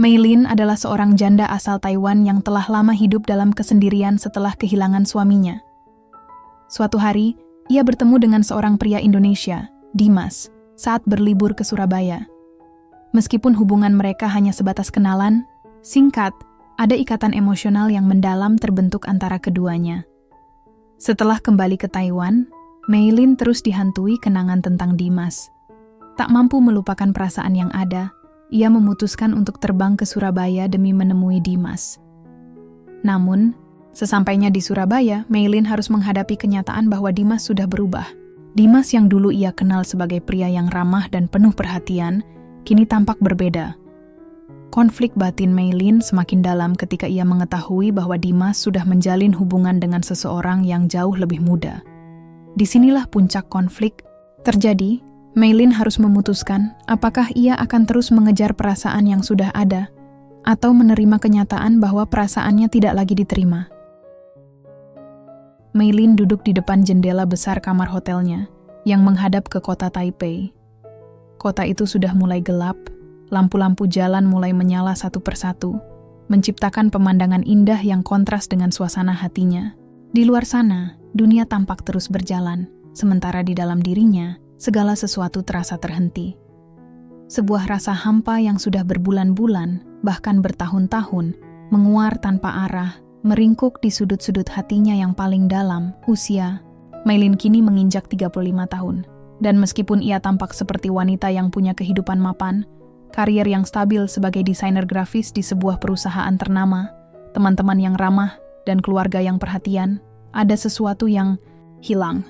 Mei-lin adalah seorang janda asal Taiwan yang telah lama hidup dalam kesendirian setelah kehilangan suaminya. Suatu hari, ia bertemu dengan seorang pria Indonesia, Dimas, saat berlibur ke Surabaya. Meskipun hubungan mereka hanya sebatas kenalan, singkat, ada ikatan emosional yang mendalam terbentuk antara keduanya. Setelah kembali ke Taiwan, Mei-lin terus dihantui kenangan tentang Dimas. Tak mampu melupakan perasaan yang ada, ia memutuskan untuk terbang ke Surabaya demi menemui Dimas. Namun, sesampainya di Surabaya, Mei-lin harus menghadapi kenyataan bahwa Dimas sudah berubah. Dimas yang dulu ia kenal sebagai pria yang ramah dan penuh perhatian, kini tampak berbeda. Konflik batin Mei-lin semakin dalam ketika ia mengetahui bahwa Dimas sudah menjalin hubungan dengan seseorang yang jauh lebih muda. Disinilah puncak konflik terjadi. Mei-lin harus memutuskan apakah ia akan terus mengejar perasaan yang sudah ada atau menerima kenyataan bahwa perasaannya tidak lagi diterima. Mei-lin duduk di depan jendela besar kamar hotelnya yang menghadap ke kota Taipei. Kota itu sudah mulai gelap, lampu-lampu jalan mulai menyala satu persatu, menciptakan pemandangan indah yang kontras dengan suasana hatinya. Di luar sana, dunia tampak terus berjalan, sementara di dalam dirinya, segala sesuatu terasa terhenti. Sebuah rasa hampa yang sudah berbulan-bulan, bahkan bertahun-tahun, menguar tanpa arah, meringkuk di sudut-sudut hatinya yang paling dalam. Usia Mei-lin kini menginjak 35 tahun, dan meskipun ia tampak seperti wanita yang punya kehidupan mapan, karier yang stabil sebagai desainer grafis di sebuah perusahaan ternama, teman-teman yang ramah, dan keluarga yang perhatian, ada sesuatu yang hilang.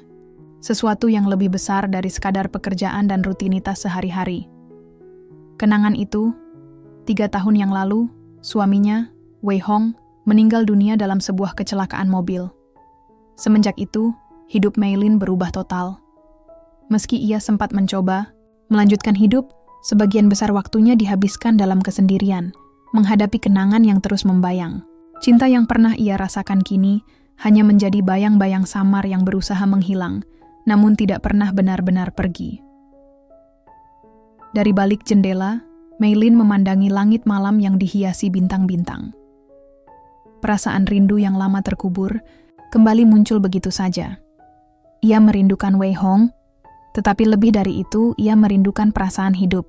Sesuatu yang lebih besar dari sekadar pekerjaan dan rutinitas sehari-hari. Kenangan itu, 3 tahun yang lalu, suaminya, Wei Hong, meninggal dunia dalam sebuah kecelakaan mobil. Semenjak itu, hidup Mei-lin berubah total. Meski ia sempat mencoba melanjutkan hidup, sebagian besar waktunya dihabiskan dalam kesendirian, menghadapi kenangan yang terus membayang. Cinta yang pernah ia rasakan kini hanya menjadi bayang-bayang samar yang berusaha menghilang, namun tidak pernah benar-benar pergi. Dari balik jendela, Mei-lin memandangi langit malam yang dihiasi bintang-bintang. Perasaan rindu yang lama terkubur kembali muncul begitu saja. Ia merindukan Wei Hong, tetapi lebih dari itu, ia merindukan perasaan hidup.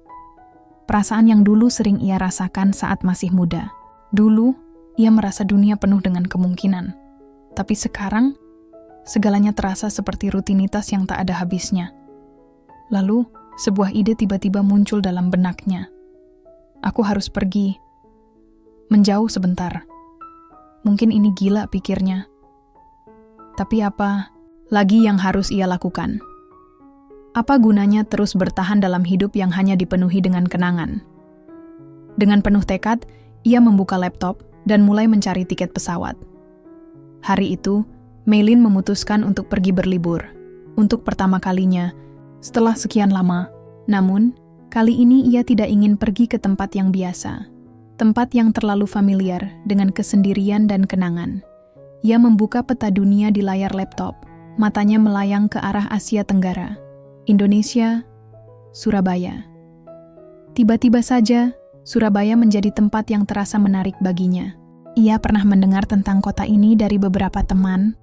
Perasaan yang dulu sering ia rasakan saat masih muda. Dulu, ia merasa dunia penuh dengan kemungkinan. Tapi sekarang, segalanya terasa seperti rutinitas yang tak ada habisnya. Lalu, sebuah ide tiba-tiba muncul dalam benaknya. Aku harus pergi. Menjauh sebentar. Mungkin ini gila pikirnya. Tapi apa lagi yang harus ia lakukan? Apa gunanya terus bertahan dalam hidup yang hanya dipenuhi dengan kenangan? Dengan penuh tekad, ia membuka laptop dan mulai mencari tiket pesawat. Hari itu, Mei-lin memutuskan untuk pergi berlibur. Untuk pertama kalinya, setelah sekian lama. Namun, kali ini ia tidak ingin pergi ke tempat yang biasa. Tempat yang terlalu familiar dengan kesendirian dan kenangan. Ia membuka peta dunia di layar laptop. Matanya melayang ke arah Asia Tenggara. Indonesia, Surabaya. Tiba-tiba saja, Surabaya menjadi tempat yang terasa menarik baginya. Ia pernah mendengar tentang kota ini dari beberapa teman,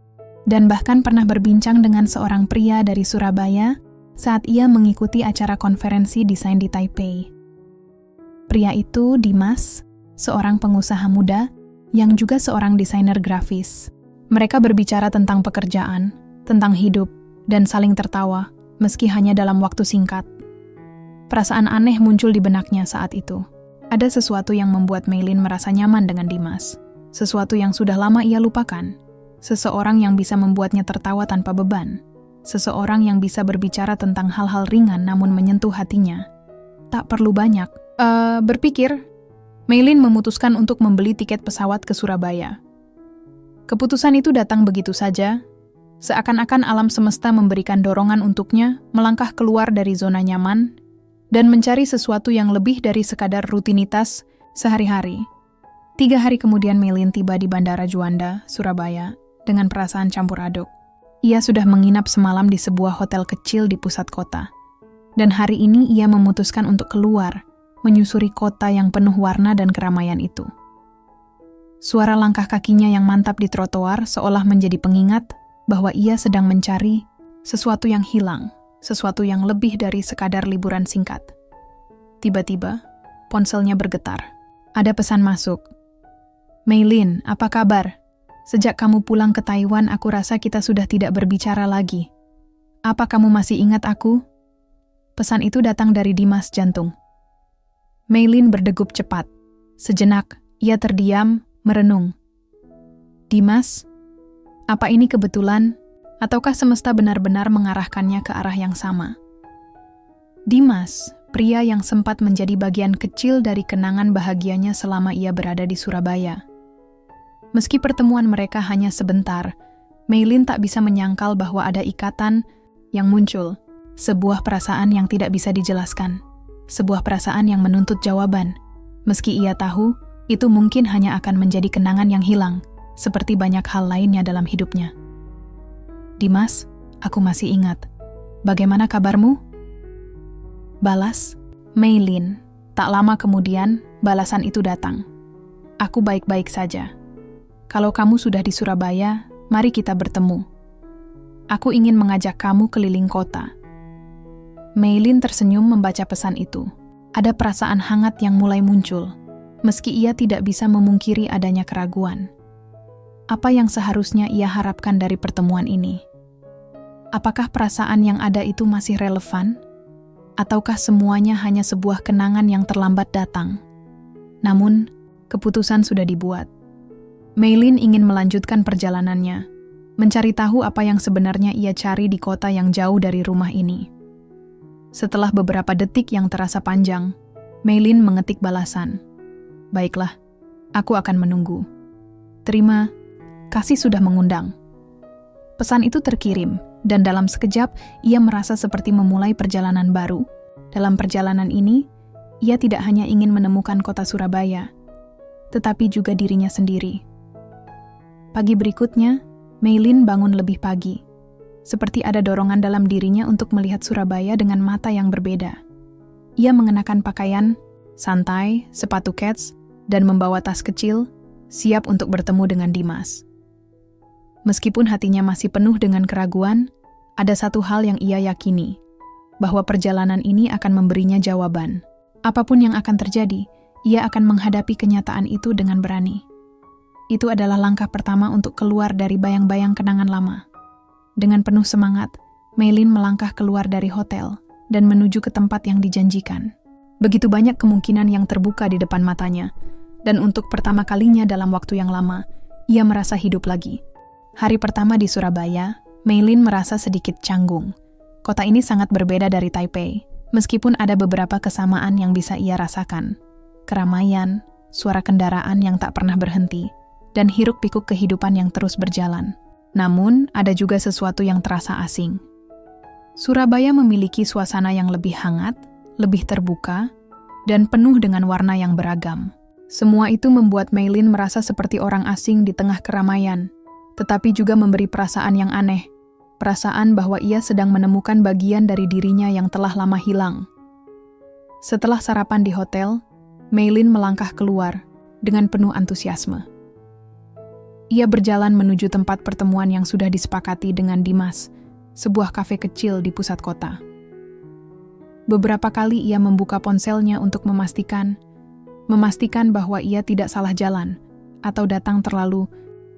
dan bahkan pernah berbincang dengan seorang pria dari Surabaya saat ia mengikuti acara konferensi desain di Taipei. Pria itu Dimas, seorang pengusaha muda yang juga seorang desainer grafis. Mereka berbicara tentang pekerjaan, tentang hidup, dan saling tertawa, meski hanya dalam waktu singkat. Perasaan aneh muncul di benaknya saat itu. Ada sesuatu yang membuat Mei-lin merasa nyaman dengan Dimas. Sesuatu yang sudah lama ia lupakan. Seseorang yang bisa membuatnya tertawa tanpa beban. Seseorang yang bisa berbicara tentang hal-hal ringan namun menyentuh hatinya. Tak perlu banyak. Berpikir, Mei-lin memutuskan untuk membeli tiket pesawat ke Surabaya. Keputusan itu datang begitu saja, seakan-akan alam semesta memberikan dorongan untuknya melangkah keluar dari zona nyaman dan mencari sesuatu yang lebih dari sekadar rutinitas sehari-hari. 3 hari kemudian Mei-lin tiba di Bandara Juanda, Surabaya, dengan perasaan campur aduk. Ia sudah menginap semalam di sebuah hotel kecil di pusat kota. Dan hari ini ia memutuskan untuk keluar, menyusuri kota yang penuh warna dan keramaian itu. Suara langkah kakinya yang mantap di trotoar seolah menjadi pengingat bahwa ia sedang mencari sesuatu yang hilang, sesuatu yang lebih dari sekadar liburan singkat. Tiba-tiba, ponselnya bergetar. Ada pesan masuk. "Meilin, apa kabar? Sejak kamu pulang ke Taiwan, aku rasa kita sudah tidak berbicara lagi. Apa kamu masih ingat aku?" Pesan itu datang dari Dimas Jantung. Meilin berdegup cepat. Sejenak, ia terdiam, merenung. "Dimas, apa ini kebetulan, ataukah semesta benar-benar mengarahkannya ke arah yang sama?" Dimas, pria yang sempat menjadi bagian kecil dari kenangan bahagianya selama ia berada di Surabaya. Meski pertemuan mereka hanya sebentar, Meilin tak bisa menyangkal bahwa ada ikatan yang muncul, sebuah perasaan yang tidak bisa dijelaskan, sebuah perasaan yang menuntut jawaban, meski ia tahu itu mungkin hanya akan menjadi kenangan yang hilang, seperti banyak hal lainnya dalam hidupnya. "Dimas, aku masih ingat. Bagaimana kabarmu?" Balas Meilin. Tak lama kemudian, balasan itu datang. "Aku baik-baik saja. Kalau kamu sudah di Surabaya, mari kita bertemu. Aku ingin mengajak kamu keliling kota." Meilin tersenyum membaca pesan itu. Ada perasaan hangat yang mulai muncul, meski ia tidak bisa memungkiri adanya keraguan. Apa yang seharusnya ia harapkan dari pertemuan ini? Apakah perasaan yang ada itu masih relevan? Ataukah semuanya hanya sebuah kenangan yang terlambat datang? Namun, keputusan sudah dibuat. Meilin ingin melanjutkan perjalanannya, mencari tahu apa yang sebenarnya ia cari di kota yang jauh dari rumah ini. Setelah beberapa detik yang terasa panjang, Meilin mengetik balasan. "Baiklah, aku akan menunggu. Terima kasih sudah mengundang." Pesan itu terkirim, dan dalam sekejap ia merasa seperti memulai perjalanan baru. Dalam perjalanan ini, ia tidak hanya ingin menemukan kota Surabaya, tetapi juga dirinya sendiri. Pagi berikutnya, Meilin bangun lebih pagi. Seperti ada dorongan dalam dirinya untuk melihat Surabaya dengan mata yang berbeda. Ia mengenakan pakaian santai, sepatu kets, dan membawa tas kecil, siap untuk bertemu dengan Dimas. Meskipun hatinya masih penuh dengan keraguan, ada satu hal yang ia yakini, bahwa perjalanan ini akan memberinya jawaban. Apapun yang akan terjadi, ia akan menghadapi kenyataan itu dengan berani. Itu adalah langkah pertama untuk keluar dari bayang-bayang kenangan lama. Dengan penuh semangat, Meilin melangkah keluar dari hotel dan menuju ke tempat yang dijanjikan. Begitu banyak kemungkinan yang terbuka di depan matanya, dan untuk pertama kalinya dalam waktu yang lama, ia merasa hidup lagi. Hari pertama di Surabaya, Meilin merasa sedikit canggung. Kota ini sangat berbeda dari Taipei, meskipun ada beberapa kesamaan yang bisa ia rasakan. Keramaian, suara kendaraan yang tak pernah berhenti, dan hiruk-pikuk kehidupan yang terus berjalan. Namun, ada juga sesuatu yang terasa asing. Surabaya memiliki suasana yang lebih hangat, lebih terbuka, dan penuh dengan warna yang beragam. Semua itu membuat Meilin merasa seperti orang asing di tengah keramaian, tetapi juga memberi perasaan yang aneh, perasaan bahwa ia sedang menemukan bagian dari dirinya yang telah lama hilang. Setelah sarapan di hotel, Meilin melangkah keluar dengan penuh antusiasme. Ia berjalan menuju tempat pertemuan yang sudah disepakati dengan Dimas, sebuah kafe kecil di pusat kota. Beberapa kali ia membuka ponselnya untuk memastikan bahwa ia tidak salah jalan atau datang terlalu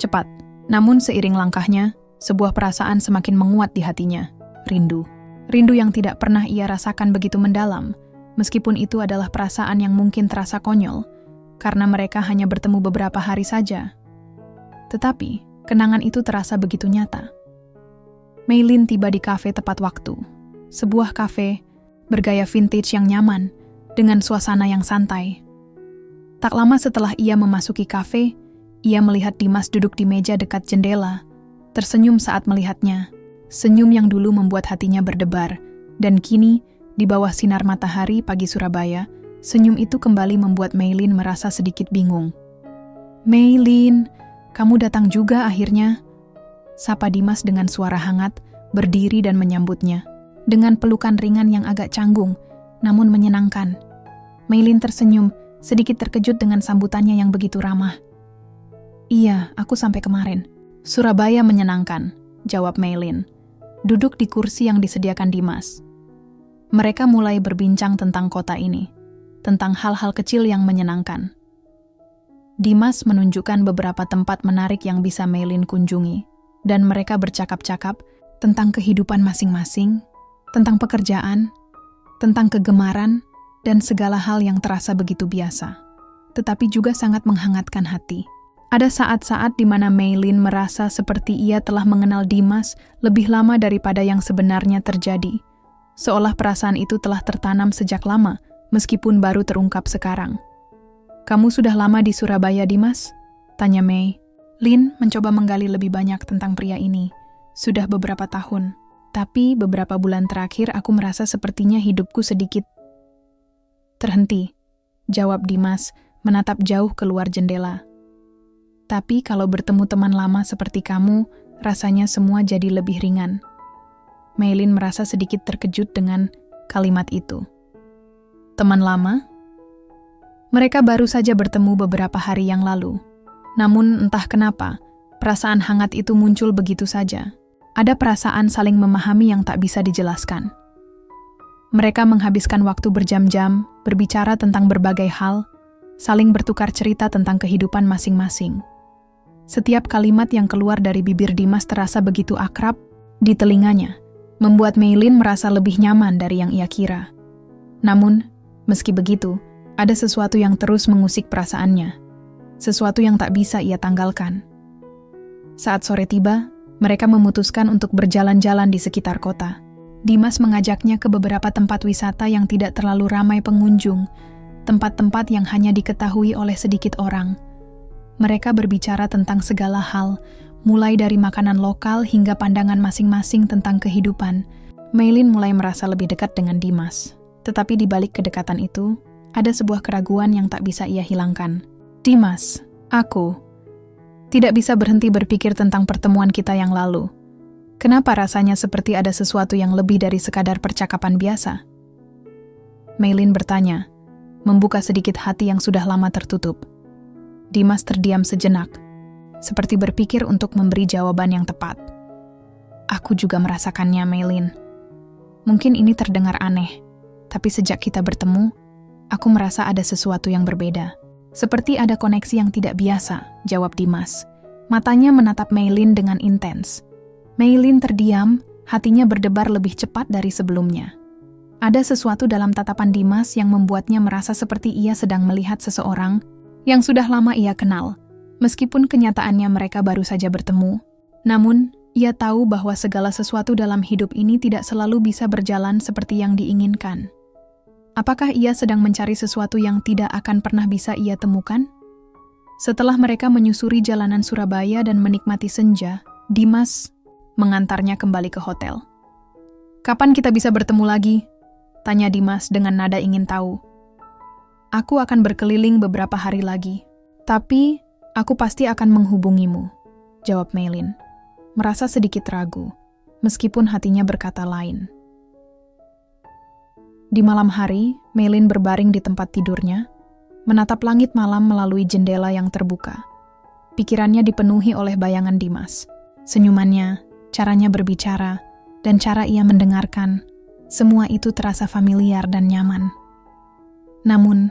cepat. Namun seiring langkahnya, sebuah perasaan semakin menguat di hatinya, rindu. Rindu yang tidak pernah ia rasakan begitu mendalam, meskipun itu adalah perasaan yang mungkin terasa konyol, karena mereka hanya bertemu beberapa hari saja. Tetapi, kenangan itu terasa begitu nyata. Meilin tiba di kafe tepat waktu. Sebuah kafe bergaya vintage yang nyaman, dengan suasana yang santai. Tak lama setelah ia memasuki kafe, ia melihat Dimas duduk di meja dekat jendela, tersenyum saat melihatnya. Senyum yang dulu membuat hatinya berdebar, dan kini, di bawah sinar matahari pagi Surabaya, senyum itu kembali membuat Meilin merasa sedikit bingung. "Meilin, kamu datang juga akhirnya," sapa Dimas dengan suara hangat, berdiri dan menyambutnya. Dengan pelukan ringan yang agak canggung, namun menyenangkan. Meilin tersenyum, sedikit terkejut dengan sambutannya yang begitu ramah. Iya, aku sampai kemarin. Surabaya menyenangkan, jawab Meilin. Duduk di kursi yang disediakan Dimas. Mereka mulai berbincang tentang kota ini, tentang hal-hal kecil yang menyenangkan. Dimas menunjukkan beberapa tempat menarik yang bisa Meilin kunjungi, dan mereka bercakap-cakap tentang kehidupan masing-masing, tentang pekerjaan, tentang kegemaran, dan segala hal yang terasa begitu biasa, tetapi juga sangat menghangatkan hati. Ada saat-saat di mana Meilin merasa seperti ia telah mengenal Dimas lebih lama daripada yang sebenarnya terjadi, seolah perasaan itu telah tertanam sejak lama, meskipun baru terungkap sekarang. Kamu sudah lama di Surabaya, Dimas? Tanya Mei. Lin mencoba menggali lebih banyak tentang pria ini. Sudah beberapa tahun. Tapi beberapa bulan terakhir aku merasa sepertinya hidupku sedikit terhenti. Jawab Dimas, menatap jauh keluar jendela. Tapi kalau bertemu teman lama seperti kamu, rasanya semua jadi lebih ringan. Meilin merasa sedikit terkejut dengan kalimat itu. Teman lama? Mereka baru saja bertemu beberapa hari yang lalu. Namun entah kenapa, perasaan hangat itu muncul begitu saja. Ada perasaan saling memahami yang tak bisa dijelaskan. Mereka menghabiskan waktu berjam-jam, berbicara tentang berbagai hal, saling bertukar cerita tentang kehidupan masing-masing. Setiap kalimat yang keluar dari bibir Dimas terasa begitu akrab di telinganya, membuat Meilin merasa lebih nyaman dari yang ia kira. Namun, meski begitu, ada sesuatu yang terus mengusik perasaannya, sesuatu yang tak bisa ia tanggalkan. Saat sore tiba, mereka memutuskan untuk berjalan-jalan di sekitar kota. Dimas mengajaknya ke beberapa tempat wisata yang tidak terlalu ramai pengunjung, tempat-tempat yang hanya diketahui oleh sedikit orang. Mereka berbicara tentang segala hal, mulai dari makanan lokal hingga pandangan masing-masing tentang kehidupan. Meilin mulai merasa lebih dekat dengan Dimas. Tetapi di balik kedekatan itu, ada sebuah keraguan yang tak bisa ia hilangkan. Dimas, aku tidak bisa berhenti berpikir tentang pertemuan kita yang lalu. Kenapa rasanya seperti ada sesuatu yang lebih dari sekadar percakapan biasa? Meilin bertanya, membuka sedikit hati yang sudah lama tertutup. Dimas terdiam sejenak, seperti berpikir untuk memberi jawaban yang tepat. Aku juga merasakannya, Meilin. Mungkin ini terdengar aneh, tapi sejak kita bertemu, aku merasa ada sesuatu yang berbeda. Seperti ada koneksi yang tidak biasa, jawab Dimas. Matanya menatap Meilin dengan intens. Meilin terdiam, hatinya berdebar lebih cepat dari sebelumnya. Ada sesuatu dalam tatapan Dimas yang membuatnya merasa seperti ia sedang melihat seseorang yang sudah lama ia kenal. Meskipun kenyataannya mereka baru saja bertemu, namun ia tahu bahwa segala sesuatu dalam hidup ini tidak selalu bisa berjalan seperti yang diinginkan. Apakah ia sedang mencari sesuatu yang tidak akan pernah bisa ia temukan? Setelah mereka menyusuri jalanan Surabaya dan menikmati senja, Dimas mengantarnya kembali ke hotel. Kapan kita bisa bertemu lagi? Tanya Dimas dengan nada ingin tahu. Aku akan berkeliling beberapa hari lagi, tapi aku pasti akan menghubungimu, jawab Meilin, merasa sedikit ragu, meskipun hatinya berkata lain. Di malam hari, Meilin berbaring di tempat tidurnya, menatap langit malam melalui jendela yang terbuka. Pikirannya dipenuhi oleh bayangan Dimas. Senyumannya, caranya berbicara, dan cara ia mendengarkan, semua itu terasa familiar dan nyaman. Namun,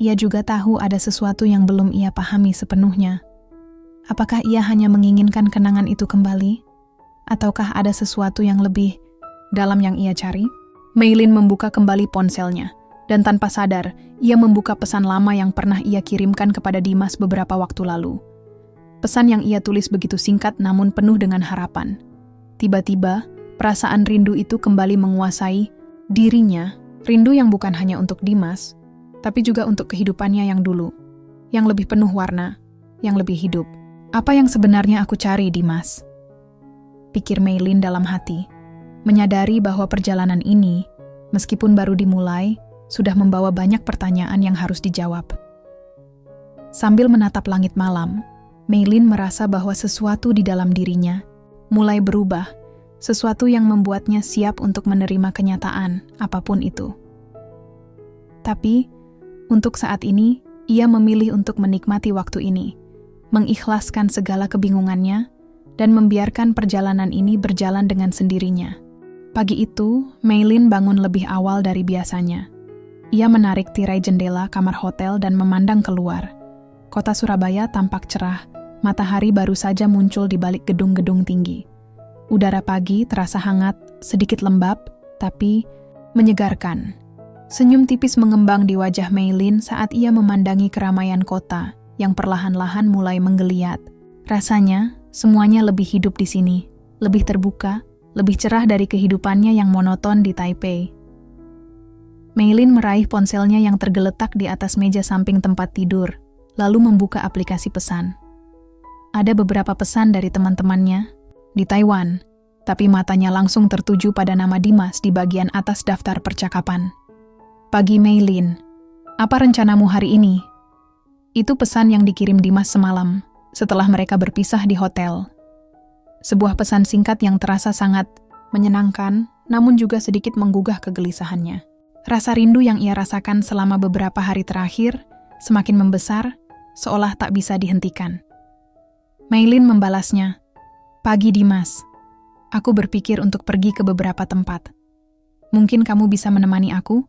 ia juga tahu ada sesuatu yang belum ia pahami sepenuhnya. Apakah ia hanya menginginkan kenangan itu kembali? Ataukah ada sesuatu yang lebih dalam yang ia cari? Meilin membuka kembali ponselnya, dan tanpa sadar, ia membuka pesan lama yang pernah ia kirimkan kepada Dimas beberapa waktu lalu. Pesan yang ia tulis begitu singkat namun penuh dengan harapan. Tiba-tiba, perasaan rindu itu kembali menguasai dirinya, rindu yang bukan hanya untuk Dimas, tapi juga untuk kehidupannya yang dulu, yang lebih penuh warna, yang lebih hidup. Apa yang sebenarnya aku cari, Dimas? Pikir Meilin dalam hati, menyadari bahwa perjalanan ini, meskipun baru dimulai, sudah membawa banyak pertanyaan yang harus dijawab. Sambil menatap langit malam, Meilin merasa bahwa sesuatu di dalam dirinya mulai berubah, sesuatu yang membuatnya siap untuk menerima kenyataan, apapun itu. Tapi, Untuk saat ini, ia memilih untuk menikmati waktu ini, mengikhlaskan segala kebingungannya, dan membiarkan perjalanan ini berjalan dengan sendirinya. Pagi itu, Maylin bangun lebih awal dari biasanya. Ia menarik tirai jendela kamar hotel dan memandang keluar. Kota Surabaya tampak cerah, matahari baru saja muncul di balik gedung-gedung tinggi. Udara pagi terasa hangat, sedikit lembab, tapi menyegarkan. Senyum tipis mengembang di wajah Maylin saat ia memandangi keramaian kota yang perlahan-lahan mulai menggeliat. Rasanya, semuanya lebih hidup di sini, lebih terbuka, lebih cerah dari kehidupannya yang monoton di Taipei. Maylin meraih ponselnya yang tergeletak di atas meja samping tempat tidur, lalu membuka aplikasi pesan. Ada beberapa pesan dari teman-temannya di Taiwan, tapi matanya langsung tertuju pada nama Dimas di bagian atas daftar percakapan. Pagi Maylin, apa rencanamu hari ini? Itu pesan yang dikirim Dimas semalam, setelah mereka berpisah di hotel. Sebuah pesan singkat yang terasa sangat menyenangkan, namun juga sedikit menggugah kegelisahannya. Rasa rindu yang ia rasakan selama beberapa hari terakhir semakin membesar, seolah tak bisa dihentikan. Maylin membalasnya, "Pagi Dimas, aku berpikir untuk pergi ke beberapa tempat. Mungkin kamu bisa menemani aku?"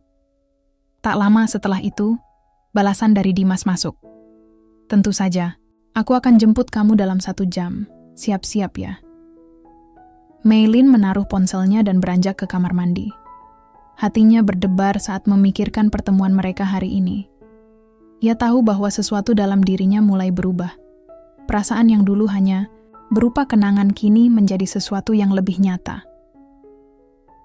Tak lama setelah itu, balasan dari Dimas masuk. "Tentu saja, aku akan jemput kamu dalam 1 jam. Siap-siap ya." Maylin menaruh ponselnya dan beranjak ke kamar mandi. Hatinya berdebar saat memikirkan pertemuan mereka hari ini. Ia tahu bahwa sesuatu dalam dirinya mulai berubah. Perasaan yang dulu hanya berupa kenangan kini menjadi sesuatu yang lebih nyata.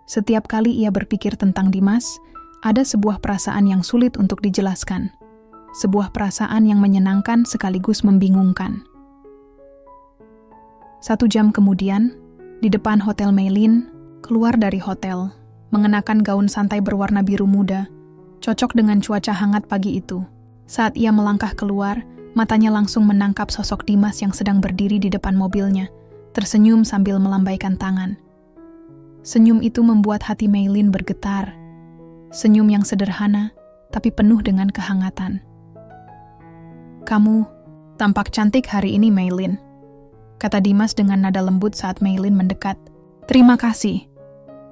Setiap kali ia berpikir tentang Dimas, ada sebuah perasaan yang sulit untuk dijelaskan. Sebuah perasaan yang menyenangkan sekaligus membingungkan. 1 jam kemudian, di depan hotel Maylin, keluar dari hotel, mengenakan gaun santai berwarna biru muda, cocok dengan cuaca hangat pagi itu. Saat ia melangkah keluar, matanya langsung menangkap sosok Dimas yang sedang berdiri di depan mobilnya, tersenyum sambil melambaikan tangan. Senyum itu membuat hati Maylin bergetar. Senyum yang sederhana, tapi penuh dengan kehangatan. "Kamu tampak cantik hari ini, Maylin," kata Dimas dengan nada lembut saat Maylin mendekat. "Terima kasih,"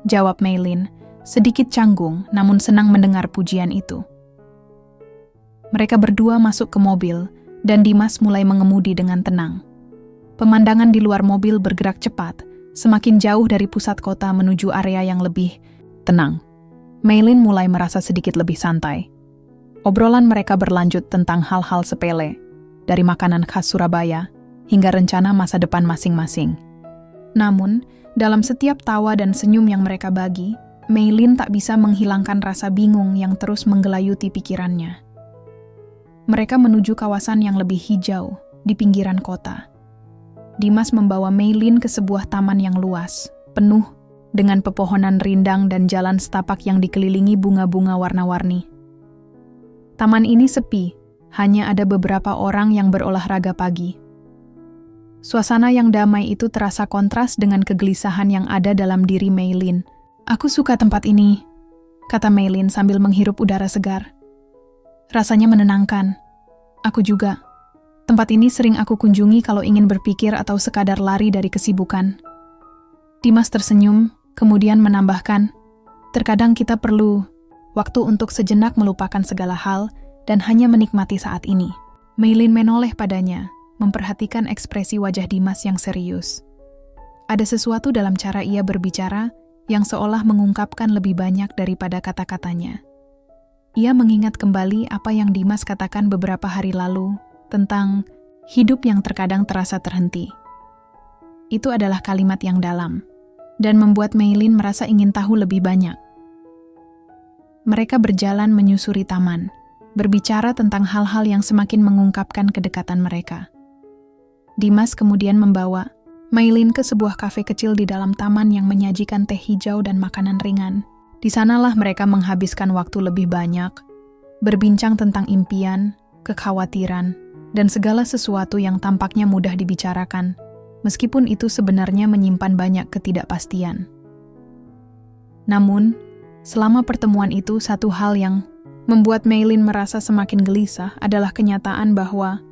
jawab Maylin, sedikit canggung namun senang mendengar pujian itu. Mereka berdua masuk ke mobil, dan Dimas mulai mengemudi dengan tenang. Pemandangan di luar mobil bergerak cepat, semakin jauh dari pusat kota menuju area yang lebih tenang. Maylin mulai merasa sedikit lebih santai. Obrolan mereka berlanjut tentang hal-hal sepele, dari makanan khas Surabaya hingga rencana masa depan masing-masing. Namun, dalam setiap tawa dan senyum yang mereka bagi, Maylin tak bisa menghilangkan rasa bingung yang terus menggelayuti pikirannya. Mereka menuju kawasan yang lebih hijau, di pinggiran kota. Dimas membawa Maylin ke sebuah taman yang luas, penuh dengan pepohonan rindang dan jalan setapak yang dikelilingi bunga-bunga warna-warni. Taman ini sepi, hanya ada beberapa orang yang berolahraga pagi. Suasana yang damai itu terasa kontras dengan kegelisahan yang ada dalam diri Maylin. "Aku suka tempat ini," kata Maylin sambil menghirup udara segar. "Rasanya menenangkan. Aku juga. Tempat ini sering aku kunjungi kalau ingin berpikir atau sekadar lari dari kesibukan." Dimas tersenyum, kemudian menambahkan, "Terkadang kita perlu waktu untuk sejenak melupakan segala hal dan hanya menikmati saat ini." Maylin menoleh padanya, memperhatikan ekspresi wajah Dimas yang serius. Ada sesuatu dalam cara ia berbicara yang seolah mengungkapkan lebih banyak daripada kata-katanya. Ia mengingat kembali apa yang Dimas katakan beberapa hari lalu tentang hidup yang terkadang terasa terhenti. Itu adalah kalimat yang dalam, dan membuat Maylin merasa ingin tahu lebih banyak. Mereka berjalan menyusuri taman, berbicara tentang hal-hal yang semakin mengungkapkan kedekatan mereka. Dimas kemudian membawa Maylin ke sebuah kafe kecil di dalam taman yang menyajikan teh hijau dan makanan ringan. Di sanalah mereka menghabiskan waktu lebih banyak, berbincang tentang impian, kekhawatiran, dan segala sesuatu yang tampaknya mudah dibicarakan, meskipun itu sebenarnya menyimpan banyak ketidakpastian. Namun, selama pertemuan itu satu hal yang Membuat Meilin merasa semakin gelisah adalah kenyataan bahwa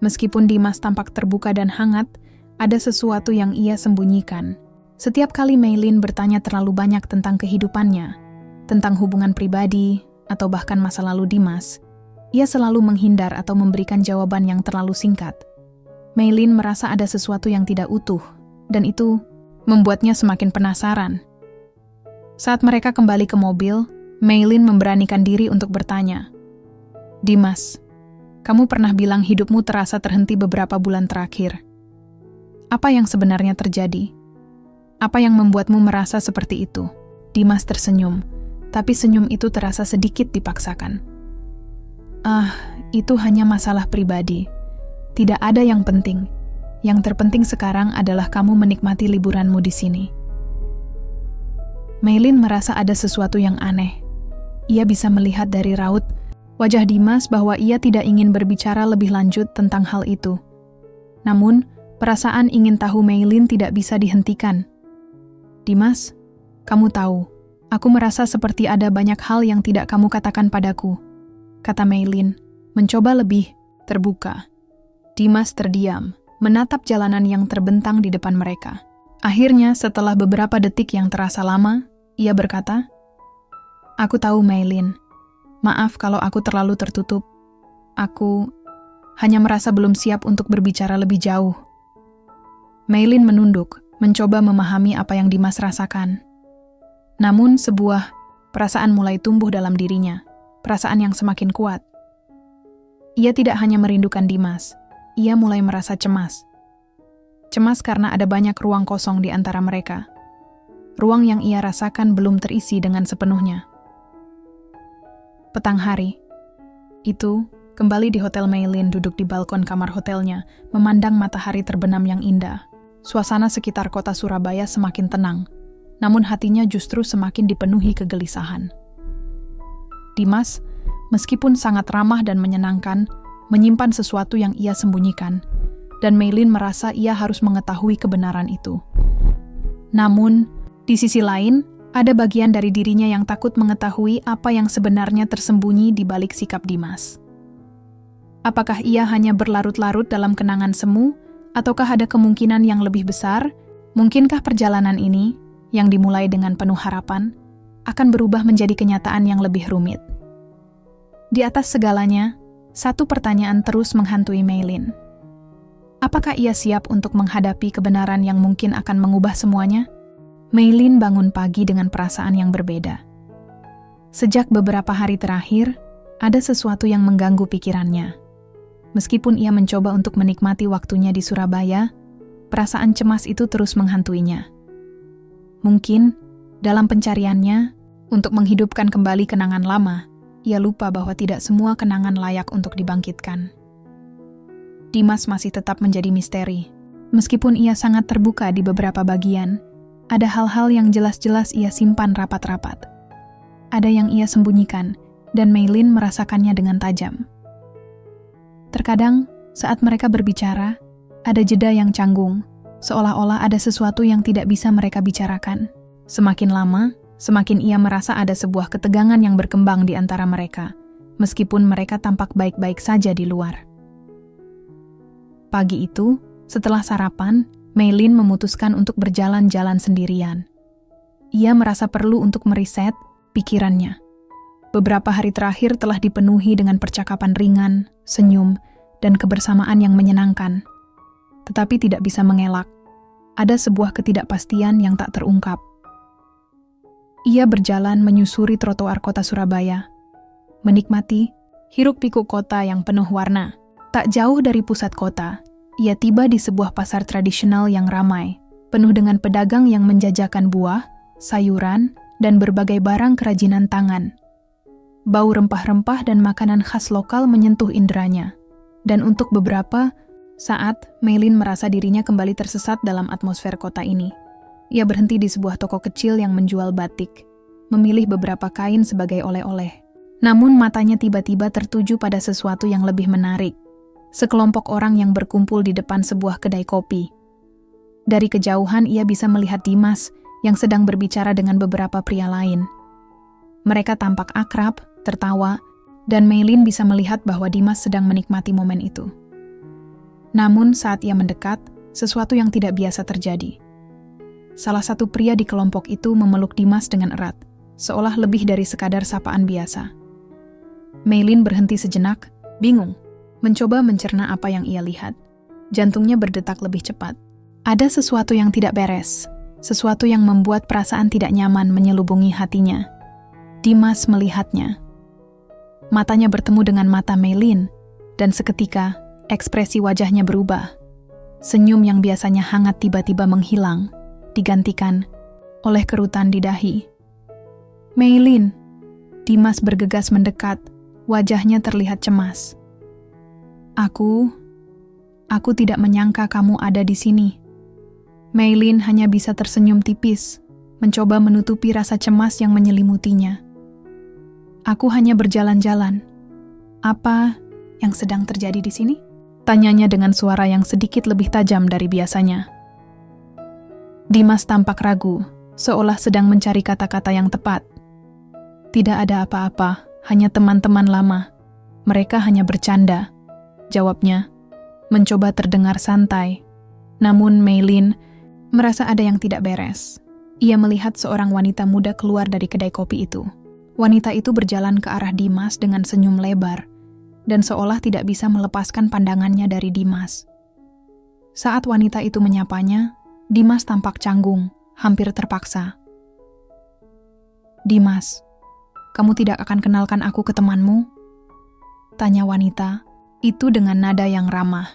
meskipun Dimas tampak terbuka dan hangat, ada sesuatu yang ia sembunyikan. Setiap kali Meilin bertanya terlalu banyak tentang kehidupannya, tentang hubungan pribadi, atau bahkan masa lalu Dimas, ia selalu menghindar atau memberikan jawaban yang terlalu singkat. Meilin merasa ada sesuatu yang tidak utuh, dan itu membuatnya semakin penasaran. Saat mereka kembali ke mobil, Meilin memberanikan diri untuk bertanya, "Dimas, kamu pernah bilang hidupmu terasa terhenti beberapa bulan terakhir. Apa yang sebenarnya terjadi? Apa yang membuatmu merasa seperti itu?" Dimas tersenyum, tapi senyum itu terasa sedikit dipaksakan. Itu hanya masalah pribadi. Tidak ada yang penting. Yang terpenting sekarang adalah kamu menikmati liburanmu di sini." Meilin merasa ada sesuatu yang aneh. Ia bisa melihat dari raut wajah Dimas bahwa ia tidak ingin berbicara lebih lanjut tentang hal itu. Namun, perasaan ingin tahu Meilin tidak bisa dihentikan. "Dimas, kamu tahu, aku merasa seperti ada banyak hal yang tidak kamu katakan padaku," kata Meilin, mencoba lebih terbuka. Dimas terdiam, menatap jalanan yang terbentang di depan mereka. Akhirnya, setelah beberapa detik yang terasa lama, ia berkata, "Aku tahu, Meilin. Maaf kalau aku terlalu tertutup. Aku hanya merasa belum siap untuk berbicara lebih jauh." Meilin menunduk, mencoba memahami apa yang Dimas rasakan. Namun sebuah perasaan mulai tumbuh dalam dirinya, perasaan yang semakin kuat. Ia tidak hanya merindukan Dimas, ia mulai merasa cemas. Cemas karena ada banyak ruang kosong di antara mereka. Ruang yang ia rasakan belum terisi dengan sepenuhnya. Petang hari itu, kembali di Hotel Meilin duduk di balkon kamar hotelnya, memandang matahari terbenam yang indah. Suasana sekitar kota Surabaya semakin tenang, namun hatinya justru semakin dipenuhi kegelisahan. Dimas, meskipun sangat ramah dan menyenangkan, menyimpan sesuatu yang ia sembunyikan, dan Meilin merasa ia harus mengetahui kebenaran itu. Namun, di sisi lain, ada bagian dari dirinya yang takut mengetahui apa yang sebenarnya tersembunyi di balik sikap Dimas. Apakah ia hanya berlarut-larut dalam kenangan semu, ataukah ada kemungkinan yang lebih besar? Mungkinkah perjalanan ini, yang dimulai dengan penuh harapan, akan berubah menjadi kenyataan yang lebih rumit? Di atas segalanya, satu pertanyaan terus menghantui Meilin. Apakah ia siap untuk menghadapi kebenaran yang mungkin akan mengubah semuanya? Meilin bangun pagi dengan perasaan yang berbeda. Sejak beberapa hari terakhir, ada sesuatu yang mengganggu pikirannya. Meskipun ia mencoba untuk menikmati waktunya di Surabaya, perasaan cemas itu terus menghantuinya. Mungkin, dalam pencariannya, untuk menghidupkan kembali kenangan lama, ia lupa bahwa tidak semua kenangan layak untuk dibangkitkan. Dimas masih tetap menjadi misteri. Meskipun ia sangat terbuka di beberapa bagian, ada hal-hal yang jelas-jelas ia simpan rapat-rapat. Ada yang ia sembunyikan, dan Meilin merasakannya dengan tajam. Terkadang, saat mereka berbicara, ada jeda yang canggung, seolah-olah ada sesuatu yang tidak bisa mereka bicarakan. Semakin lama, semakin ia merasa ada sebuah ketegangan yang berkembang di antara mereka, meskipun mereka tampak baik-baik saja di luar. Pagi itu, setelah sarapan, Meilin memutuskan untuk berjalan-jalan sendirian. Ia merasa perlu untuk meriset pikirannya. Beberapa hari terakhir telah dipenuhi dengan percakapan ringan, senyum, dan kebersamaan yang menyenangkan. Tetapi tidak bisa mengelak. Ada sebuah ketidakpastian yang tak terungkap. Ia berjalan menyusuri trotoar kota Surabaya, menikmati hiruk-pikuk kota yang penuh warna. Tak jauh dari pusat kota, ia tiba di sebuah pasar tradisional yang ramai, penuh dengan pedagang yang menjajakan buah, sayuran, dan berbagai barang kerajinan tangan. Bau rempah-rempah dan makanan khas lokal menyentuh inderanya, dan untuk beberapa saat, Meilin merasa dirinya kembali tersesat dalam atmosfer kota ini. Ia berhenti di sebuah toko kecil yang menjual batik, memilih beberapa kain sebagai oleh-oleh. Namun matanya tiba-tiba tertuju pada sesuatu yang lebih menarik. Sekelompok orang yang berkumpul di depan sebuah kedai kopi. Dari kejauhan ia bisa melihat Dimas yang sedang berbicara dengan beberapa pria lain. Mereka tampak akrab, tertawa, dan Meilin bisa melihat bahwa Dimas sedang menikmati momen itu. Namun saat ia mendekat, sesuatu yang tidak biasa terjadi. Salah satu pria di kelompok itu memeluk Dimas dengan erat, seolah lebih dari sekadar sapaan biasa. Meilin berhenti sejenak, bingung, mencoba mencerna apa yang ia lihat. Jantungnya berdetak lebih cepat. Ada sesuatu yang tidak beres, sesuatu yang membuat perasaan tidak nyaman menyelubungi hatinya. Dimas melihatnya. Matanya bertemu dengan mata Meilin, dan seketika ekspresi wajahnya berubah. Senyum yang biasanya hangat tiba-tiba menghilang, digantikan oleh kerutan di dahi. "Meilin," Dimas bergegas mendekat, wajahnya terlihat cemas. Aku tidak menyangka kamu ada di sini." Meilin hanya bisa tersenyum tipis, mencoba menutupi rasa cemas yang menyelimutinya. "Aku hanya berjalan-jalan. Apa yang sedang terjadi di sini?" Tanyanya dengan suara yang sedikit lebih tajam dari biasanya. Dimas tampak ragu, seolah sedang mencari kata-kata yang tepat. "Tidak ada apa-apa, hanya teman-teman lama. Mereka hanya bercanda," jawabnya, mencoba terdengar santai. Namun Meilin merasa ada yang tidak beres. Ia melihat seorang wanita muda keluar dari kedai kopi itu. Wanita itu berjalan ke arah Dimas dengan senyum lebar, dan seolah tidak bisa melepaskan pandangannya dari Dimas. Saat wanita itu menyapanya, Dimas tampak canggung, hampir terpaksa. "Dimas, kamu tidak akan kenalkan aku ke temanmu?" tanya wanita, itu dengan nada yang ramah,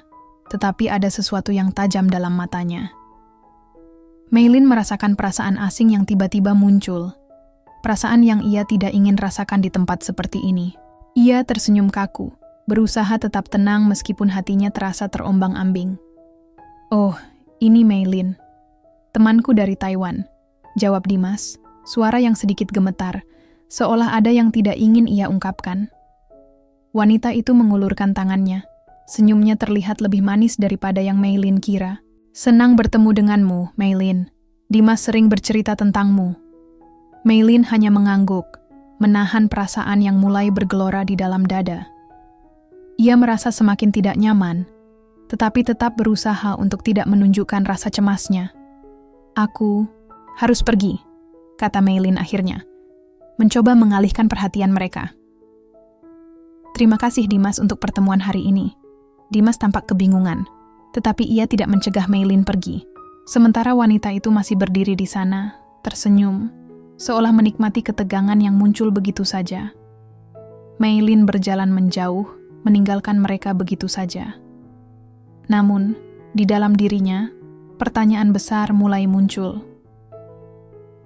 tetapi ada sesuatu yang tajam dalam matanya. Meilin merasakan perasaan asing yang tiba-tiba muncul. Perasaan yang ia tidak ingin rasakan di tempat seperti ini. Ia tersenyum kaku, berusaha tetap tenang meskipun hatinya terasa terombang-ambing. "Oh, ini Meilin, temanku dari Taiwan," jawab Dimas, suara yang sedikit gemetar, seolah ada yang tidak ingin ia ungkapkan. Wanita itu mengulurkan tangannya. Senyumnya terlihat lebih manis daripada yang Meilin kira. "Senang bertemu denganmu, Meilin. Dimas sering bercerita tentangmu." Meilin hanya mengangguk, menahan perasaan yang mulai bergelora di dalam dada. Ia merasa semakin tidak nyaman, tetapi tetap berusaha untuk tidak menunjukkan rasa cemasnya. "Aku harus pergi," kata Meilin akhirnya, mencoba mengalihkan perhatian mereka. "Terima kasih Dimas untuk pertemuan hari ini." Dimas tampak kebingungan, tetapi ia tidak mencegah Meilin pergi. Sementara wanita itu masih berdiri di sana, tersenyum, seolah menikmati ketegangan yang muncul begitu saja. Meilin berjalan menjauh, meninggalkan mereka begitu saja. Namun, di dalam dirinya, pertanyaan besar mulai muncul.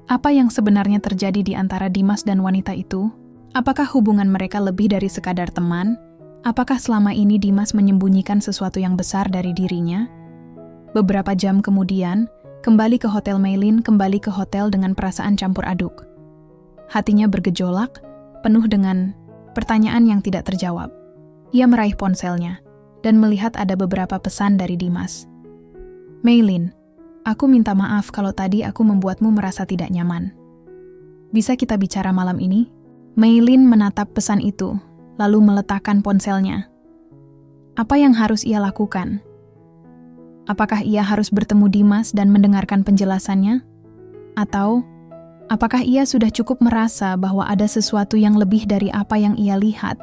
Apa yang sebenarnya terjadi di antara Dimas dan wanita itu? Apakah hubungan mereka lebih dari sekadar teman? Apakah selama ini Dimas menyembunyikan sesuatu yang besar dari dirinya? Beberapa jam kemudian, kembali ke hotel Meilin kembali ke hotel dengan perasaan campur aduk. Hatinya bergejolak, penuh dengan pertanyaan yang tidak terjawab. Ia meraih ponselnya, dan melihat ada beberapa pesan dari Dimas. "Meilin, aku minta maaf kalau tadi aku membuatmu merasa tidak nyaman. Bisa kita bicara malam ini?" Meilin menatap pesan itu, lalu meletakkan ponselnya. Apa yang harus ia lakukan? Apakah ia harus bertemu Dimas dan mendengarkan penjelasannya? Atau, apakah ia sudah cukup merasa bahwa ada sesuatu yang lebih dari apa yang ia lihat?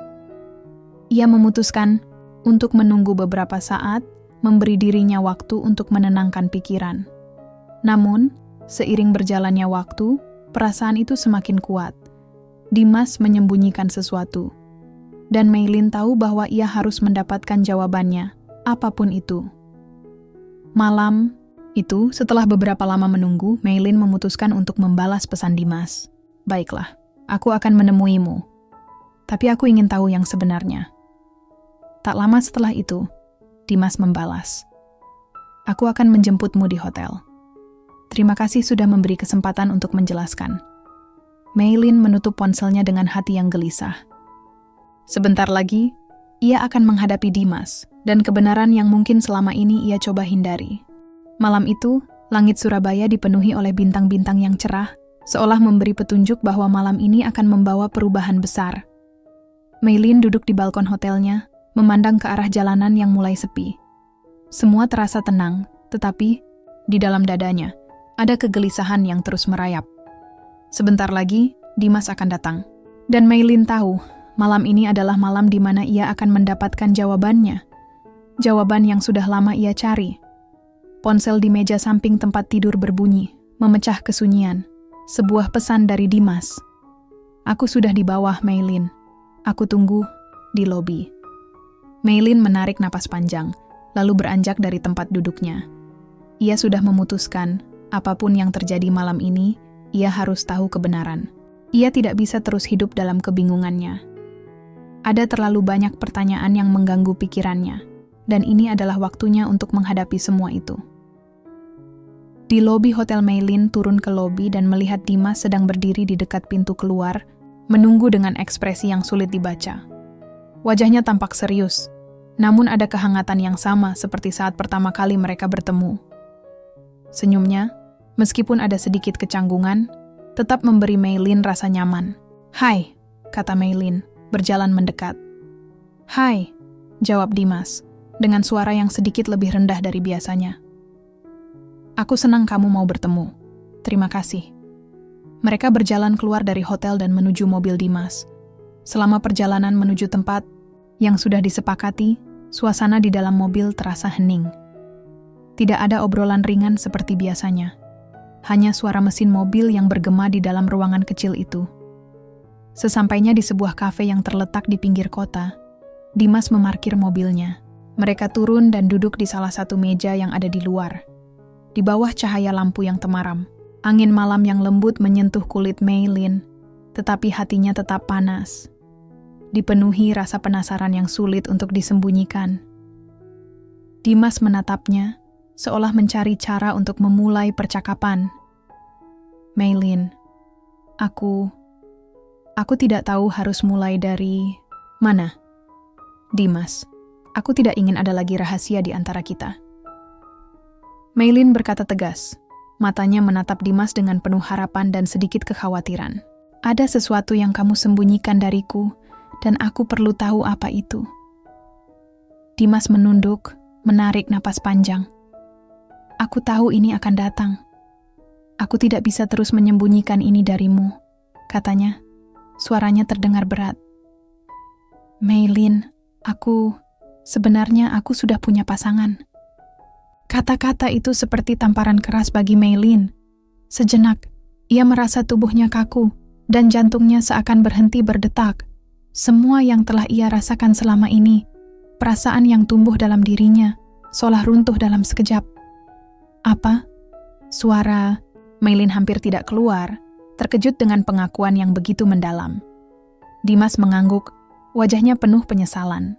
Ia memutuskan untuk menunggu beberapa saat, memberi dirinya waktu untuk menenangkan pikiran. Namun, seiring berjalannya waktu, perasaan itu semakin kuat. Dimas menyembunyikan sesuatu. Dan Meilin tahu bahwa ia harus mendapatkan jawabannya, apapun itu. Malam itu, setelah beberapa lama menunggu, Meilin memutuskan untuk membalas pesan Dimas. "Baiklah, aku akan menemuimu. Tapi aku ingin tahu yang sebenarnya." Tak lama setelah itu, Dimas membalas. "Aku akan menjemputmu di hotel. Terima kasih sudah memberi kesempatan untuk menjelaskan." Meilin menutup ponselnya dengan hati yang gelisah. Sebentar lagi, ia akan menghadapi Dimas dan kebenaran yang mungkin selama ini ia coba hindari. Malam itu, langit Surabaya dipenuhi oleh bintang-bintang yang cerah, seolah memberi petunjuk bahwa malam ini akan membawa perubahan besar. Maylin duduk di balkon hotelnya, memandang ke arah jalanan yang mulai sepi. Semua terasa tenang, tetapi di dalam dadanya ada kegelisahan yang terus merayap. Sebentar lagi, Dimas akan datang. Dan Maylin tahu, malam ini adalah malam di mana ia akan mendapatkan jawabannya. Jawaban yang sudah lama ia cari. Ponsel di meja samping tempat tidur berbunyi, memecah kesunyian. Sebuah pesan dari Dimas. "Aku sudah di bawah, Maylin. Aku tunggu di lobi." Maylin menarik napas panjang, lalu beranjak dari tempat duduknya. Ia sudah memutuskan, apapun yang terjadi malam ini, ia harus tahu kebenaran. Ia tidak bisa terus hidup dalam kebingungannya. Ada terlalu banyak pertanyaan yang mengganggu pikirannya, dan ini adalah waktunya untuk menghadapi semua itu. Di lobi Hotel Maylin turun ke lobi dan melihat Dimas sedang berdiri di dekat pintu keluar, menunggu dengan ekspresi yang sulit dibaca. Wajahnya tampak serius, namun ada kehangatan yang sama seperti saat pertama kali mereka bertemu. Senyumnya, meskipun ada sedikit kecanggungan, tetap memberi Maylin rasa nyaman. "Hai," kata Maylin, berjalan mendekat. "Hai," jawab Dimas, dengan suara yang sedikit lebih rendah dari biasanya. "Aku senang kamu mau bertemu. Terima kasih." Mereka berjalan keluar dari hotel dan menuju mobil Dimas. Selama perjalanan menuju tempat yang sudah disepakati, suasana di dalam mobil terasa hening. Tidak ada obrolan ringan seperti biasanya. Hanya suara mesin mobil yang bergema di dalam ruangan kecil itu. Sesampainya di sebuah kafe yang terletak di pinggir kota, Dimas memarkir mobilnya. Mereka turun dan duduk di salah satu meja yang ada di luar. Di bawah cahaya lampu yang temaram, angin malam yang lembut menyentuh kulit Maylin, tetapi hatinya tetap panas. Dipenuhi rasa penasaran yang sulit untuk disembunyikan. Dimas menatapnya, seolah mencari cara untuk memulai percakapan. "Maylin, aku tidak tahu harus mulai dari mana." "Dimas, aku tidak ingin ada lagi rahasia di antara kita." Maylin berkata tegas. Matanya menatap Dimas dengan penuh harapan dan sedikit kekhawatiran. "Ada sesuatu yang kamu sembunyikan dariku, dan aku perlu tahu apa itu." Dimas menunduk, menarik napas panjang. "Aku tahu ini akan datang. Aku tidak bisa terus menyembunyikan ini darimu," katanya. Suaranya terdengar berat. "Maylin, sebenarnya aku sudah punya pasangan." Kata-kata itu seperti tamparan keras bagi Maylin. Sejenak, ia merasa tubuhnya kaku dan jantungnya seakan berhenti berdetak. Semua yang telah ia rasakan selama ini, perasaan yang tumbuh dalam dirinya, seolah runtuh dalam sekejap. "Apa?" Suara Maylin hampir tidak keluar, terkejut dengan pengakuan yang begitu mendalam. Dimas mengangguk, wajahnya penuh penyesalan.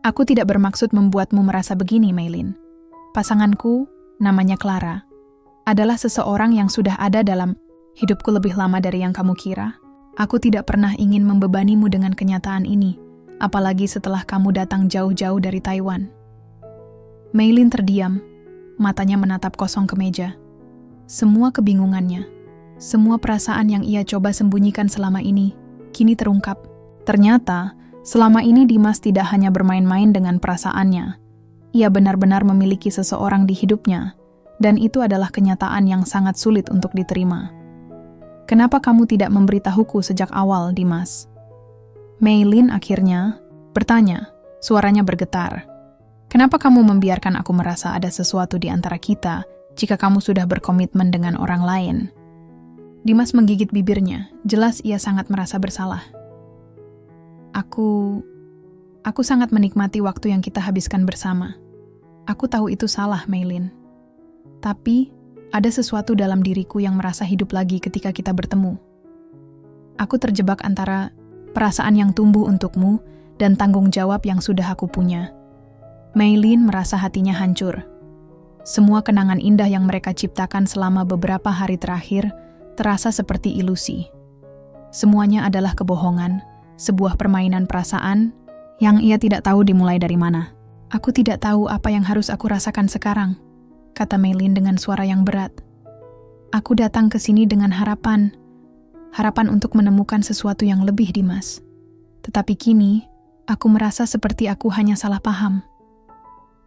"Aku tidak bermaksud membuatmu merasa begini, Maylin. Pasanganku, namanya Clara, adalah seseorang yang sudah ada dalam hidupku lebih lama dari yang kamu kira. Aku tidak pernah ingin membebanimu dengan kenyataan ini, apalagi setelah kamu datang jauh-jauh dari Taiwan." Maylin terdiam, matanya menatap kosong ke meja. Semua kebingungannya, semua perasaan yang ia coba sembunyikan selama ini, kini terungkap. Ternyata, selama ini Dimas tidak hanya bermain-main dengan perasaannya. Ia benar-benar memiliki seseorang di hidupnya, dan itu adalah kenyataan yang sangat sulit untuk diterima. "Kenapa kamu tidak memberitahuku sejak awal, Dimas?" Maylin akhirnya bertanya, suaranya bergetar. "Kenapa kamu membiarkan aku merasa ada sesuatu di antara kita jika kamu sudah berkomitmen dengan orang lain?" Dimas menggigit bibirnya, jelas ia sangat merasa bersalah. Aku sangat menikmati waktu yang kita habiskan bersama. Aku tahu itu salah, Maylin. Tapi, ada sesuatu dalam diriku yang merasa hidup lagi ketika kita bertemu. Aku terjebak antara perasaan yang tumbuh untukmu dan tanggung jawab yang sudah aku punya. Maylin merasa hatinya hancur. Semua kenangan indah yang mereka ciptakan selama beberapa hari terakhir terasa seperti ilusi. Semuanya adalah kebohongan, sebuah permainan perasaan yang ia tidak tahu dimulai dari mana. "Aku tidak tahu apa yang harus aku rasakan sekarang," kata Maylin dengan suara yang berat. "Aku datang ke sini dengan harapan untuk menemukan sesuatu yang lebih, Dimas. Tetapi kini, aku merasa seperti aku hanya salah paham.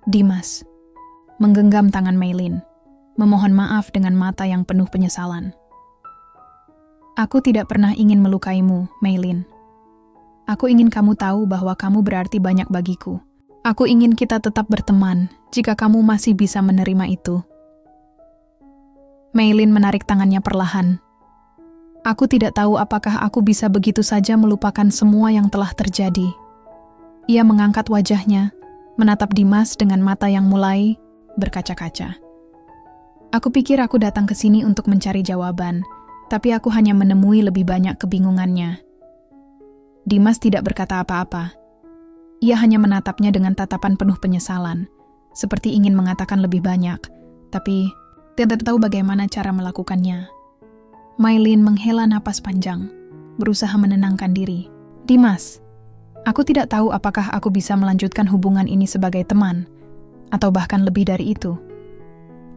Dimas menggenggam tangan Meilin, memohon maaf dengan mata yang penuh penyesalan. Aku tidak pernah ingin melukaimu, Meilin. Aku ingin kamu tahu bahwa kamu berarti banyak bagiku. Aku ingin kita tetap berteman jika kamu masih bisa menerima itu. Meilin menarik tangannya perlahan. Aku tidak tahu apakah aku bisa begitu saja melupakan semua yang telah terjadi. Ia mengangkat wajahnya, menatap Dimas dengan mata yang mulai berkaca-kaca. Aku pikir aku datang ke sini untuk mencari jawaban, tapi aku hanya menemui lebih banyak kebingungannya. Dimas tidak berkata apa-apa. Ia hanya menatapnya dengan tatapan penuh penyesalan, seperti ingin mengatakan lebih banyak, tapi tidak tahu bagaimana cara melakukannya. Meilin menghela napas panjang, berusaha menenangkan diri. Dimas, aku tidak tahu apakah aku bisa melanjutkan hubungan ini sebagai teman, atau bahkan lebih dari itu.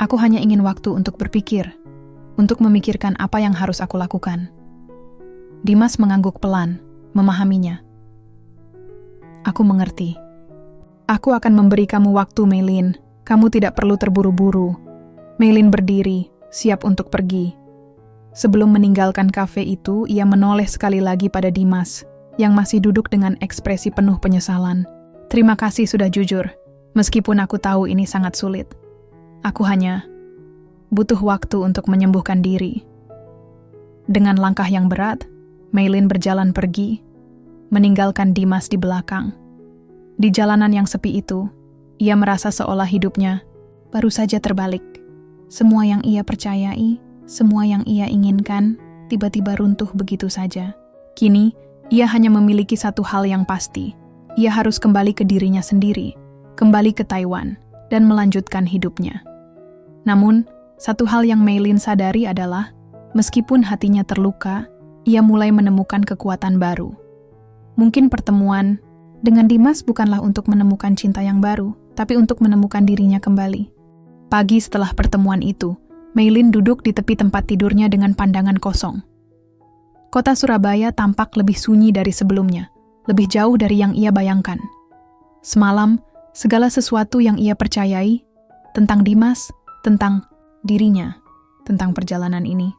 Aku hanya ingin waktu untuk berpikir, untuk memikirkan apa yang harus aku lakukan. Dimas mengangguk pelan, memahaminya. Aku mengerti. Aku akan memberi kamu waktu, Meilin. Kamu tidak perlu terburu-buru. Meilin berdiri, siap untuk pergi. Sebelum meninggalkan kafe itu, ia menoleh sekali lagi pada Dimas, yang masih duduk dengan ekspresi penuh penyesalan. Terima kasih sudah jujur, meskipun aku tahu ini sangat sulit. Aku hanya butuh waktu untuk menyembuhkan diri. Dengan langkah yang berat, Meilin berjalan pergi, meninggalkan Dimas di belakang. Di jalanan yang sepi itu, ia merasa seolah hidupnya baru saja terbalik. Semua yang ia percayai, semua yang ia inginkan, tiba-tiba runtuh begitu saja. Kini, ia hanya memiliki satu hal yang pasti. Ia harus kembali ke dirinya sendiri, kembali ke Taiwan, dan melanjutkan hidupnya. Namun, satu hal yang Meilin sadari adalah, meskipun hatinya terluka, ia mulai menemukan kekuatan baru. Mungkin pertemuan dengan Dimas bukanlah untuk menemukan cinta yang baru, tapi untuk menemukan dirinya kembali. Pagi setelah pertemuan itu, Meilin duduk di tepi tempat tidurnya dengan pandangan kosong. Kota Surabaya tampak lebih sunyi dari sebelumnya, lebih jauh dari yang ia bayangkan. Semalam, segala sesuatu yang ia percayai, tentang Dimas, tentang dirinya, tentang perjalanan ini,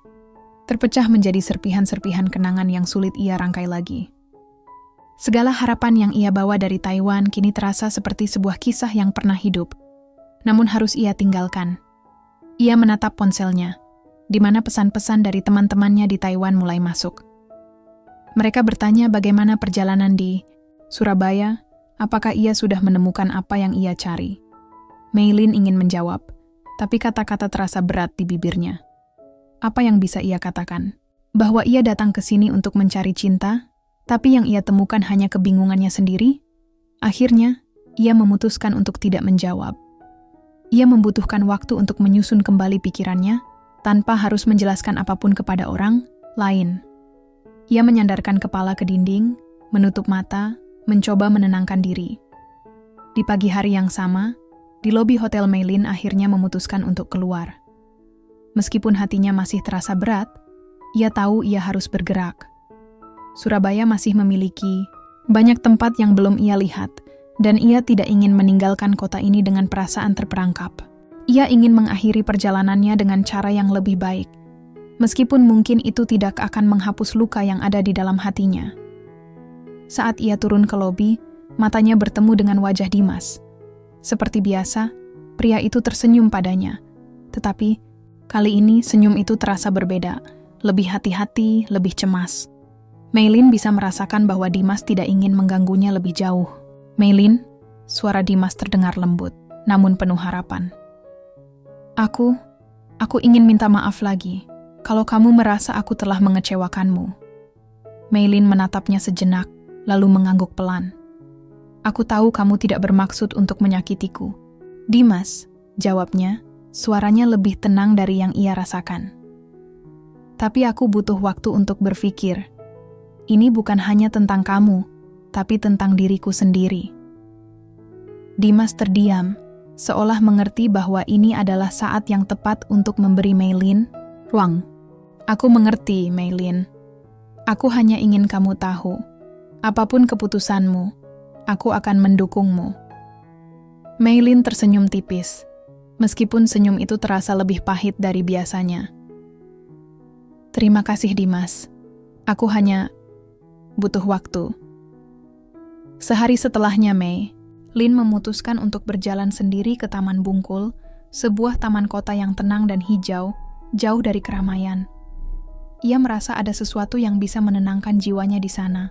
terpecah menjadi serpihan-serpihan kenangan yang sulit ia rangkai lagi. Segala harapan yang ia bawa dari Taiwan kini terasa seperti sebuah kisah yang pernah hidup, namun harus ia tinggalkan. Ia menatap ponselnya, di mana pesan-pesan dari teman-temannya di Taiwan mulai masuk. Mereka bertanya bagaimana perjalanan di Surabaya, apakah ia sudah menemukan apa yang ia cari. Meilin ingin menjawab, tapi kata-kata terasa berat di bibirnya. Apa yang bisa ia katakan? Bahwa ia datang ke sini untuk mencari cinta, tapi yang ia temukan hanya kebingungannya sendiri? Akhirnya, ia memutuskan untuk tidak menjawab. Ia membutuhkan waktu untuk menyusun kembali pikirannya, tanpa harus menjelaskan apapun kepada orang lain. Ia menyandarkan kepala ke dinding, menutup mata, mencoba menenangkan diri. Di pagi hari yang sama, di lobi Hotel Meilin akhirnya memutuskan untuk keluar. Meskipun hatinya masih terasa berat, ia tahu ia harus bergerak. Surabaya masih memiliki banyak tempat yang belum ia lihat, dan ia tidak ingin meninggalkan kota ini dengan perasaan terperangkap. Ia ingin mengakhiri perjalanannya dengan cara yang lebih baik, meskipun mungkin itu tidak akan menghapus luka yang ada di dalam hatinya. Saat ia turun ke lobi, matanya bertemu dengan wajah Dimas. Seperti biasa, pria itu tersenyum padanya, tetapi kali ini senyum itu terasa berbeda, lebih hati-hati, lebih cemas. Meilin bisa merasakan bahwa Dimas tidak ingin mengganggunya lebih jauh. Meilin, suara Dimas terdengar lembut, namun penuh harapan. Aku ingin minta maaf lagi, kalau kamu merasa aku telah mengecewakanmu. Meilin menatapnya sejenak, lalu mengangguk pelan. Aku tahu kamu tidak bermaksud untuk menyakitiku. Dimas, jawabnya, suaranya lebih tenang dari yang ia rasakan. Tapi aku butuh waktu untuk berpikir. Ini bukan hanya tentang kamu, tapi tentang diriku sendiri. Dimas terdiam, seolah mengerti bahwa ini adalah saat yang tepat untuk memberi Meilin ruang. Aku mengerti, Meilin. Aku hanya ingin kamu tahu. Apapun keputusanmu, aku akan mendukungmu. Maylin tersenyum tipis, meskipun senyum itu terasa lebih pahit dari biasanya. Terima kasih Dimas, aku hanya butuh waktu. Sehari setelahnya Lin memutuskan untuk berjalan sendiri ke Taman Bungkul, sebuah taman kota yang tenang dan hijau, jauh dari keramaian. Ia merasa ada sesuatu yang bisa menenangkan jiwanya di sana,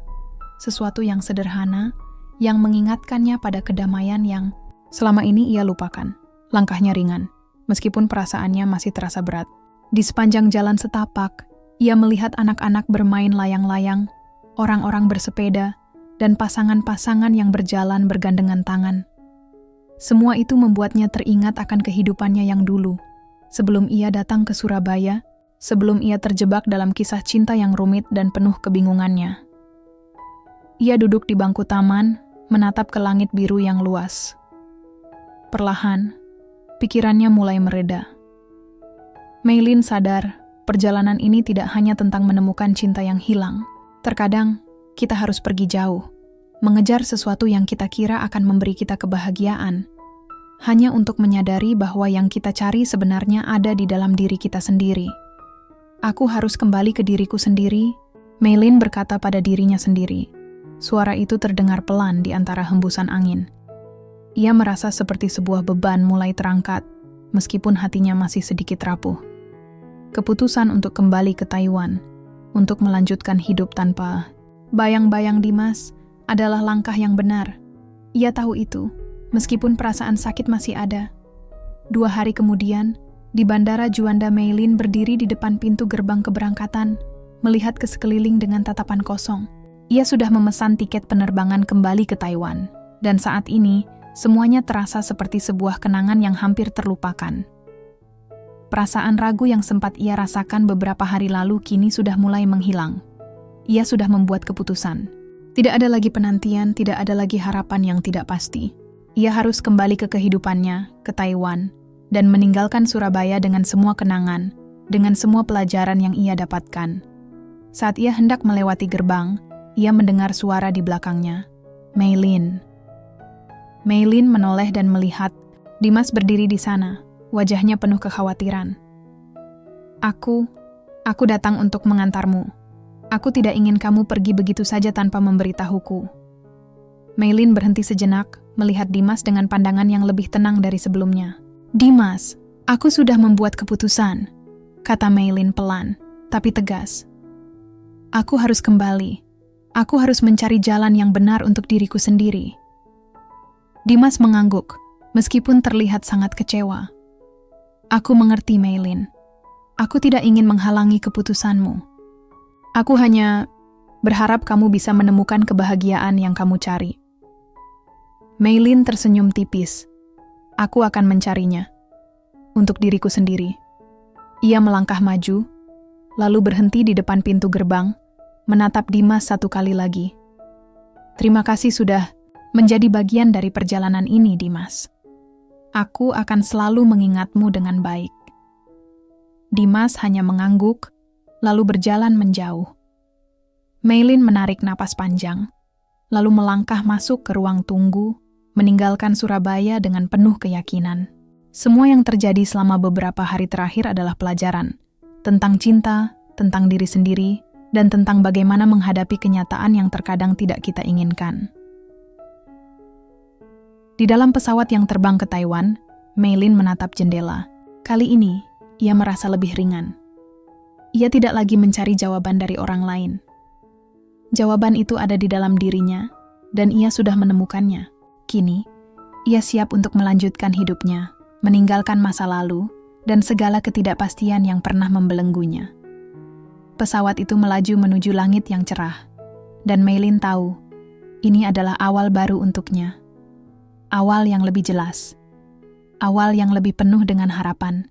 sesuatu yang sederhana, yang mengingatkannya pada kedamaian yang selama ini ia lupakan. Langkahnya ringan, meskipun perasaannya masih terasa berat. Di sepanjang jalan setapak, ia melihat anak-anak bermain layang-layang, orang-orang bersepeda, dan pasangan-pasangan yang berjalan bergandengan tangan. Semua itu membuatnya teringat akan kehidupannya yang dulu, sebelum ia datang ke Surabaya, sebelum ia terjebak dalam kisah cinta yang rumit dan penuh kebingungannya. Ia duduk di bangku taman, menatap ke langit biru yang luas. Perlahan, pikirannya mulai mereda. Maylin sadar, perjalanan ini tidak hanya tentang menemukan cinta yang hilang. Terkadang, kita harus pergi jauh, mengejar sesuatu yang kita kira akan memberi kita kebahagiaan, hanya untuk menyadari bahwa yang kita cari sebenarnya ada di dalam diri kita sendiri. Aku harus kembali ke diriku sendiri, Maylin berkata pada dirinya sendiri. Suara itu terdengar pelan di antara hembusan angin. Ia merasa seperti sebuah beban mulai terangkat, meskipun hatinya masih sedikit rapuh. Keputusan untuk kembali ke Taiwan, untuk melanjutkan hidup tanpa bayang-bayang Dimas, adalah langkah yang benar. Ia tahu itu, meskipun perasaan sakit masih ada. 2 hari kemudian, di Bandara Juanda Maylin berdiri di depan pintu gerbang keberangkatan, melihat ke sekeliling dengan tatapan kosong. Ia sudah memesan tiket penerbangan kembali ke Taiwan, dan saat ini, semuanya terasa seperti sebuah kenangan yang hampir terlupakan. Perasaan ragu yang sempat ia rasakan beberapa hari lalu kini sudah mulai menghilang. Ia sudah membuat keputusan. Tidak ada lagi penantian, tidak ada lagi harapan yang tidak pasti. Ia harus kembali ke kehidupannya, ke Taiwan, dan meninggalkan Surabaya dengan semua kenangan, dengan semua pelajaran yang ia dapatkan. Saat ia hendak melewati gerbang, ia mendengar suara di belakangnya. Maylin. Maylin menoleh dan melihat Dimas berdiri di sana, wajahnya penuh kekhawatiran. Aku datang untuk mengantarmu. Aku tidak ingin kamu pergi begitu saja tanpa memberitahuku. Maylin berhenti sejenak, melihat Dimas dengan pandangan yang lebih tenang dari sebelumnya. Dimas, aku sudah membuat keputusan, kata Maylin pelan, tapi tegas. Aku harus kembali. Aku harus mencari jalan yang benar untuk diriku sendiri. Dimas mengangguk, meskipun terlihat sangat kecewa. Aku mengerti, Maylin. Aku tidak ingin menghalangi keputusanmu. Aku hanya berharap kamu bisa menemukan kebahagiaan yang kamu cari. Maylin tersenyum tipis. Aku akan mencarinya. Untuk diriku sendiri. Ia melangkah maju, lalu berhenti di depan pintu gerbang, menatap Dimas 1 kali lagi. Terima kasih sudah menjadi bagian dari perjalanan ini, Dimas. Aku akan selalu mengingatmu dengan baik. Dimas hanya mengangguk, lalu berjalan menjauh. Maylin menarik napas panjang, lalu melangkah masuk ke ruang tunggu, meninggalkan Surabaya dengan penuh keyakinan. Semua yang terjadi selama beberapa hari terakhir adalah pelajaran tentang cinta, tentang diri sendiri, dan tentang bagaimana menghadapi kenyataan yang terkadang tidak kita inginkan. Di dalam pesawat yang terbang ke Taiwan, Maylin menatap jendela. Kali ini, ia merasa lebih ringan. Ia tidak lagi mencari jawaban dari orang lain. Jawaban itu ada di dalam dirinya, dan ia sudah menemukannya. Kini, ia siap untuk melanjutkan hidupnya, meninggalkan masa lalu, dan segala ketidakpastian yang pernah membelenggunya. Pesawat itu melaju menuju langit yang cerah, dan Maylin tahu, ini adalah awal baru untuknya. Awal yang lebih jelas. Awal yang lebih penuh dengan harapan.